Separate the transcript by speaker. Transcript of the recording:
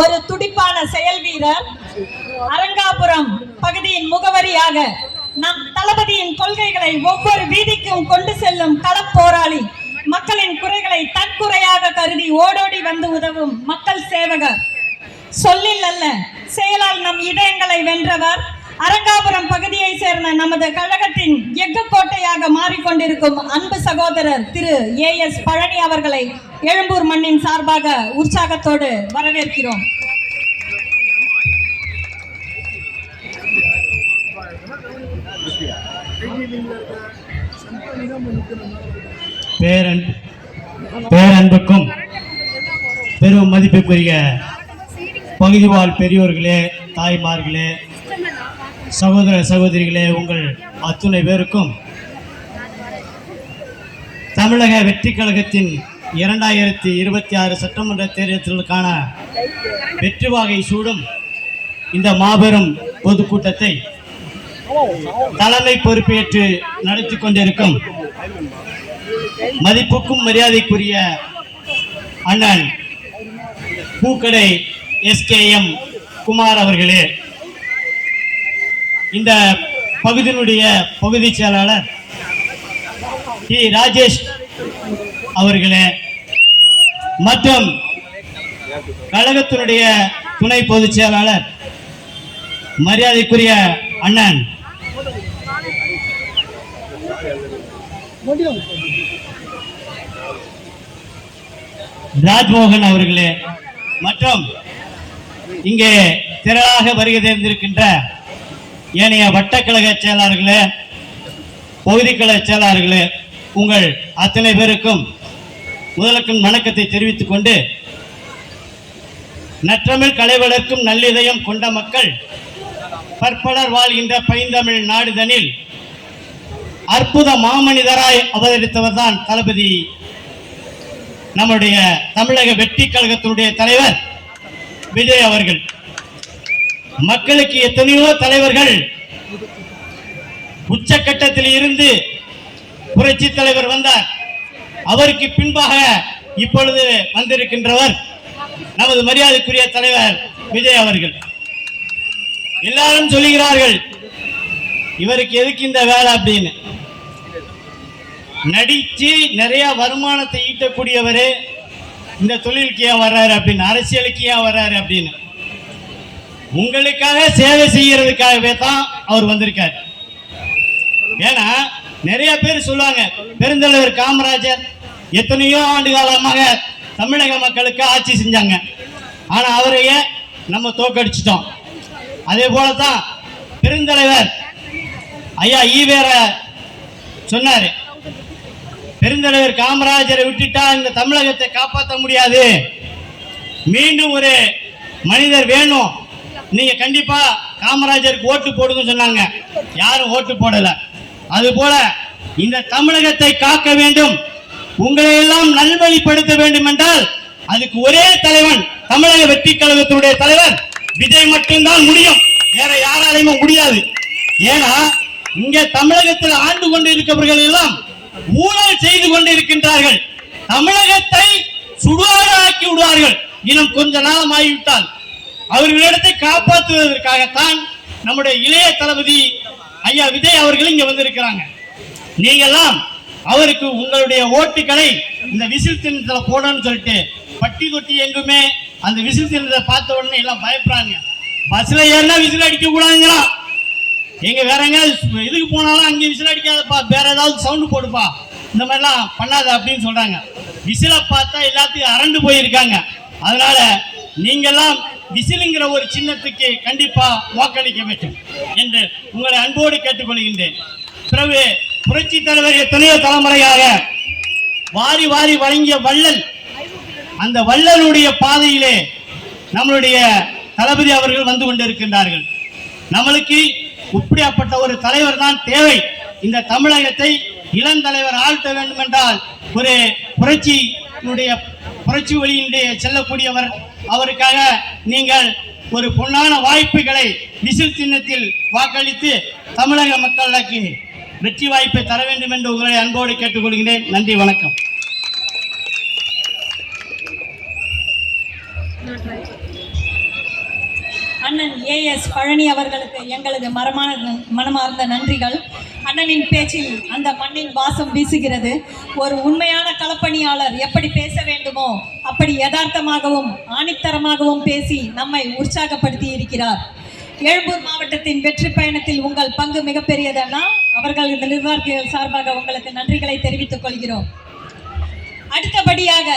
Speaker 1: ஒரு துடிப்பான செயல் வீரர், அரங்காபுரம் பகுதியின் முகவரியாக நம் தளபதியின் கொள்கைகளை ஒவ்வொரு வீதிக்கும் கொண்டு செல்லும் களப்போராளி, மக்களின் குறைகளை தற்குறையாக கருதி ஓடோடி வந்து உதவும் மக்கள் சேவகர், சொல்லில் அல்ல செயலால் நம் இதயங்களை வென்றவர், அரங்காபுரம் பகுதியை சேர்ந்த நமது கழகத்தின் எஃகு கோட்டையாக மாறிக்கொண்டிருக்கும் அன்பு சகோதரர் திரு AS பழனி அவர்களை எழும்பூர் மண்ணின் சார்பாக உற்சாகத்தோடு வரவேற்கிறோம்.
Speaker 2: பேரன்புக்கும் பெரும் மதிப்புக்குரிய பகுதி வாழ் பெரியோர்களே, தாய்மார்களே, சகோதர சகோதரிகளே, உங்கள் அத்துணை பேருக்கும் தமிழக வெற்றி கழகத்தின் 2026 சட்டமன்ற தேர்தலுக்கான வெற்றி வாகை சூடும் இந்த மாபெரும் பொதுக்கூட்டத்தை தலைமை பொறுப்பேற்று நடத்தி கொண்டிருக்கும் மதிப்புக்கும் மரியாதைக்குரிய அண்ணன் பூக்கடை SKM குமார் அவர்களே, இந்த பகுதியினுடைய பகுதி செயலாளர் ராஜேஷ் அவர்களே, மற்றும் கழகத்தினுடைய துணை பொதுச் செயலாளர் மரியாதைக்குரிய அண்ணன் ராஜ்மோகன் அவர்களே, மற்றும் இங்கே திரளாக வருகை தேர்ந்திருக்கின்ற ஏனைய வட்டக்கழக செயலாளர்களே, பகுதி கழக செயலாளர்களே, உங்கள் அத்தனை பேருக்கும் முதலுக்கும் வணக்கத்தை தெரிவித்துக் கொண்டு, நற்றமிழ் கலை வளர்க்கும் நல்லிதயம் கொண்ட மக்கள் பற்பலர் வாழ்கின்ற பைந்தமிழ் நாடுதனில் அற்புத மாமனிதராய் அவதரித்தவர் தான் தளபதி நம்முடைய தமிழக வெற்றி கழகத்தினுடைய தலைவர் விஜய் அவர்கள். மக்களுக்கு எத்தனையோ தலைவர்கள் உச்சக்கட்டத்தில் இருந்து புரட்சி தலைவர் வந்தார். அவருக்கு பின்பாக இப்பொழுது வந்திருக்கின்றவர் நமது மரியாதைக்குரிய தலைவர் விஜய் அவர்கள். எல்லாரும் சொல்லுகிறார்கள், இவருக்கு எதுக்கு இந்த வேலை அப்படின்னு. நடிச்சு நிறைய வருமானத்தை ஈட்டக்கூடியவரே இந்த தொழிலுக்கு ஏன் வர்றாரு அப்படின்னு, அரசியலுக்கு ஏன் வர்றாரு அப்படின்னு. உங்களுக்காக சேவை செய்யறதுக்காகவே தான் அவர் வந்திருக்கார். ஏன்னா நிறைய பேர் சொல்லுவாங்க, பெருந்தலைவர் காமராஜர் எத்தனையோ ஆண்டு காலமாக தமிழக மக்களுக்கு ஆட்சி செஞ்சாங்க, ஆனா அவரையே நம்ம தோக்கடிச்சிட்டோம். அதே போலதான் பெருந்தலைவர் ஐயா ஈவேர சொன்னாரு, பெருந்தலைவர் காமராஜரை விட்டுட்டா இந்த தமிழகத்தை காப்பாற்ற முடியாது, மீண்டும் ஒரு மனிதர் வேணும், நீங்க கண்டிப்பா காமராஜருக்கு ஓட்டு போடுங்க சொன்னாங்க. யாரும் ஓட்டு போடல. அது போல இந்த தமிழகத்தை காக்க வேண்டும், உங்களை எல்லாம் நல்வழிப்படுத்த வேண்டும் என்றால் அதுக்கு ஒரே தலைவன் தமிழக வெற்றி கழகத்தினுடைய தலைவர் விஜய் மட்டும்தான் முடியும், வேற யாராலையும் முடியாது. ஏன்னா இங்க தமிழகத்தில் ஆண்டு கொண்டு இருக்கிறவர்கள் எல்லாம் ஊழல் செய்து கொண்டு இருக்கின்றார்கள். தமிழகத்தை சுடுகாடாக்கி விடுவார்கள் இன்னும் கொஞ்ச நாளம் ஆகிவிட்டால். அவர்களிடத்தை காப்பாற்றுவதற்காகத்தான் நம்முடைய இளைய தளபதி ஐயா விஜய் அவர்கள் இங்க வந்திருக்கிறாங்க. நீங்கெல்லாம் அவருக்கு உங்களுடைய ஓட்டுகளை இந்த விசில் சின்னத்தில் போடணும்னு சொல்லிட்டு பட்டி தொட்டி எங்குமே அந்த விசில் சின்னத்தை பார்த்த உடனே எல்லாம் பயப்படுறாங்க. பஸ்ல ஏறினா விசில் அடிக்க கூடாதுங்களா, எங்க வேற எங்க இதுக்கு போனாலும் அங்கே விசில் அடிக்காதப்பா, வேற ஏதாவது சவுண்டு போடுப்பா, இந்த மாதிரிலாம் பண்ணாத அப்படின்னு சொல்றாங்க. விசிலை பார்த்தா எல்லாத்துக்கும் அரண்டு போயிருக்காங்க. அதனால நீங்கெல்லாம் விசிலுங்கிற ஒரு சின்னத்துக்கு கண்டிப்பா வாக்களிக்க வேண்டும் என்று உங்களை அன்போடு கேட்டுக்கொள்கின்றேன். பிறகு புரட்சி தலைவர் எத்தனையோ தலைமுறையாக வாரி வாரி வழங்கிய வள்ளல், அந்த வள்ளலுடைய பாதையிலே நம்மளுடைய தளபதி அவர்கள் வந்து கொண்டிருக்கின்றார்கள். நம்மளுக்கு இப்படியாப்பட்ட ஒரு தலைவர் தான் தேவை. இந்த தமிழகத்தை இளந்தலைவர் ஆழ்த்த வேண்டும் என்றால் ஒரு புரட்சி வழியினுடைய செல்லக்கூடியவர். அவருக்காக நீங்கள் ஒரு பொன்னான வாய்ப்புகளை விசில் சின்னத்தில் வாக்களித்து தமிழக மக்களுக்கு வெற்றி வாய்ப்பை தர வேண்டும் என்று உங்களை அன்போடு கேட்டுக்கொள்கிறேன். நன்றி, வணக்கம்.
Speaker 1: அண்ணன் AS பழனி அவர்களுக்கு எங்களது மனமார்ந்த நன்றிகள். அண்ணனின் பேச்சில் அந்த மண்ணின் வாசம் வீசுகிறது. ஒரு உண்மையான களப்பணியாளர் எப்படி பேச வேண்டுமோ அப்படி யதார்த்தமாகவும் ஆணித்தரமாகவும் பேசி நம்மை உற்சாகப்படுத்தி இருக்கிறார். எழும்பூர் மாவட்டத்தின் வெற்றி பயணத்தில் உங்கள் பங்கு மிகப்பெரியதன்னா அவர்கள் இந்த நிர்வாகிகள் சார்பாக உங்களுக்கு நன்றிகளை தெரிவித்துக் கொள்கிறோம். அடுத்தபடியாக